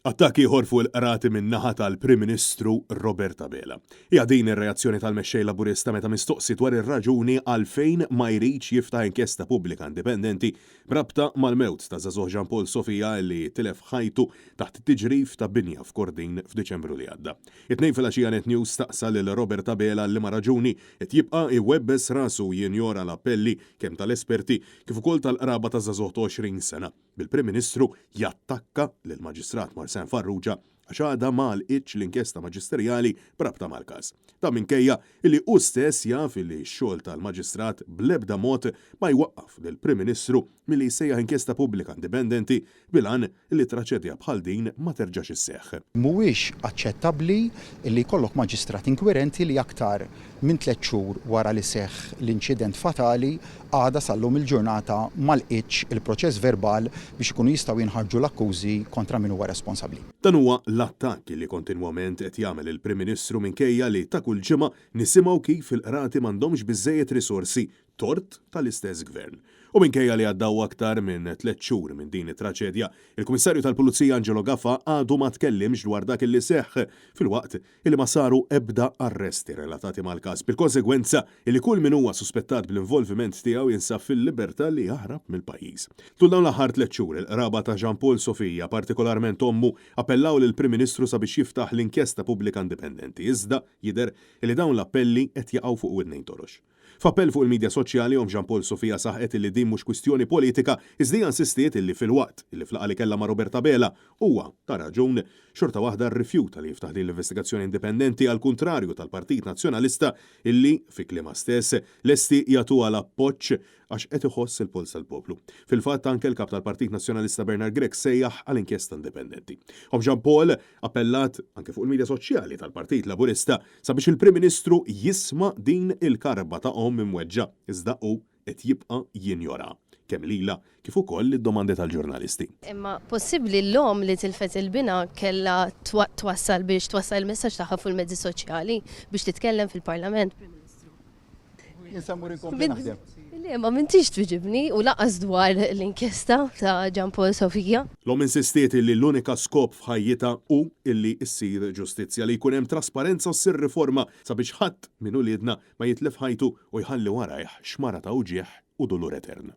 Attakki ieħor fuq il-qrati min-naħa tal-Prim Ministru Robert Abela. Hija din ir-reazzjoni tal-mexxej Laburista meta mistoqsi dwar ir-raġuni għalfejn ma jridx jiftaħ inkjesta pubblika indipendenti b'rabta mal-mewt ta' żagħżugħ Jean Paul Sofia li tilef ħajtu taħt it-tiġrif ta' binja f'Kordin f'Diċembru li għadda. It-tnejn fil-għaxija Net News staqsa lil Robert Abela li ma raġuni qed jibqa' iwebbes rasu jinjora l-appelli kemm tal-esperti kif ukoll tal-qraba ta' żagħżugħ ta' 20 sena. Bil-Prim Ministru jattakka lill-Maġistrat Marsan Farrugia għax għadha ma lqitx l-inkjesta maġisterjali b'rabta mal-każ. Ta' minkejja illi hu stess jaf illi x-xogħol tal-Maġistrat bl-ebda mod ma jwaqqaf lill-Prim Ministru milli jsejjaħ inkjesta pubblika indipendenti bil-għan li traċedja bħal din ma terġax isseħħ. Mhuwiex aċċettabbli li jkollok maġistrat inkwirenti li aktar minn 3 xhur wara li seħħ l-inċident fatali għada sal-lum il-ġurnata ma lqitx il-proċess verbal biex ikunu jistgħu jinħarġu l-akkużi kontra min huwa responsabbli. Dan huwa l-attakki li kontinwament qed jagħmel il-Prim Ministru minkejja li ta' kull ġimgħa nisimgħu kif il-qrati m'għandhomx biżżejjed risorsi tort tal-istess gvern. U minkejja li għaddaw aktar minn 3 xhur minn din it-traċedja, il-Kummissarju tal-Pulizija Angelo Gaffa għadu ma tkellimx dwar dak illi seħħ fil-waqt illi ma saru ebda arresti relatati mal-każ. Bil-konsegwenza illi kull min huwa suspettat bl-involviment tiegħu jinsab fil-libertà li jaħrab mill-pajjiż. Tul dawn l-aħħar 3 xhur il-qraba ta' Jean Paul Sofia, partikolarment ommu, appellaw lill-Prim Ministru sabiex jiftaħ l-inkjesta pubblika indipendenti. Iżda jidher li dawn l-appelli qed jaqgħu fuq widnejn torox. F'appell fuq il-medja soċjali Jean Paul Sofia saħqet illi din mhux kwistjoni politika, iżda insistiet illi fil-waqt illi flaqa li kellha ma' Robert Abela huwa ta' raġun xorta waħda rrifjuta li jiftaħ din l-investigazzjoni indipendenti għal kuntrarju tal-Partit Nazzjonalista illi fi kliema stess lesti jagħtuha l-appoġġ għax qed iħoss il-puls tal-poplu. Fil-fatt anke l-kap tal-Partit Nazzjonalista Bernard Grech sejjaħ għal inkjesta indipendenti. Jean Paul appellat anke fuq il-medja soċjali tal-Partit Laburista sabiex il-Prim Ministru jisma' din il-karba ta' imweġġa iżda hu qed jibqa' jinjora kemm lila kif ukoll id-domandi tal-ġurnalisti. Imma possibbli l-lom li tilfet il-bina kellha twassal biex twassal il-messaġġ tagħha fuq il-mezzi soċjali biex titkellem fil-Parlament. Ma m'intix twiġibni u laqas dwar l-inkjesta ta' Jean Paul Sofia. L-om insistiet li l-unika skop f'ħajjita hu illi issir ġustizzja li jkun hemm trasparenza u ssir riforma sabiex ħadd minn uliedna ma jitlef ħajtu u jħalli warajh xmara ta' uġieħ u dolur etern.